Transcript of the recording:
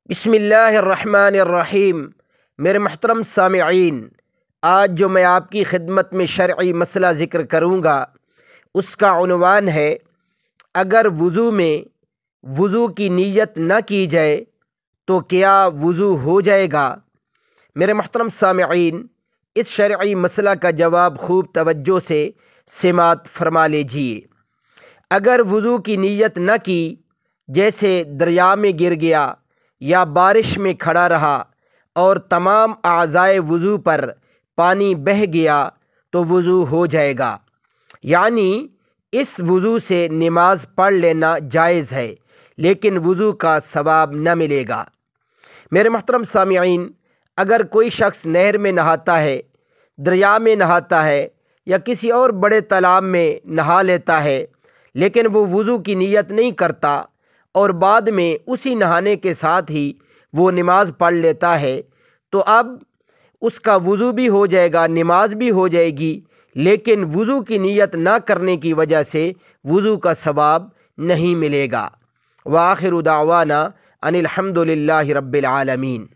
بسم اللہ الرحمن الرحیم۔ میرے محترم سامعین، آج جو میں آپ کی خدمت میں شرعی مسئلہ ذکر کروں گا اس کا عنوان ہے اگر وضو میں وضو کی نیت نہ کی جائے تو کیا وضو ہو جائے گا؟ میرے محترم سامعین، اس شرعی مسئلہ کا جواب خوب توجہ سے سماعت فرما لیجیے۔ اگر وضو کی نیت نہ کی، جیسے دریا میں گر گیا یا بارش میں کھڑا رہا اور تمام اعضائے وضو پر پانی بہہ گیا تو وضو ہو جائے گا، یعنی اس وضو سے نماز پڑھ لینا جائز ہے لیکن وضو کا ثواب نہ ملے گا۔ میرے محترم سامعین، اگر کوئی شخص نہر میں نہاتا ہے، دریا میں نہاتا ہے یا کسی اور بڑے تالاب میں نہا لیتا ہے لیکن وہ وضو کی نیت نہیں کرتا اور بعد میں اسی نہانے کے ساتھ ہی وہ نماز پڑھ لیتا ہے تو اب اس کا وضو بھی ہو جائے گا، نماز بھی ہو جائے گی، لیکن وضو کی نیت نہ کرنے کی وجہ سے وضو کا ثواب نہیں ملے گا۔ وآخر دعوانا ان الحمد للہ رب العالمین۔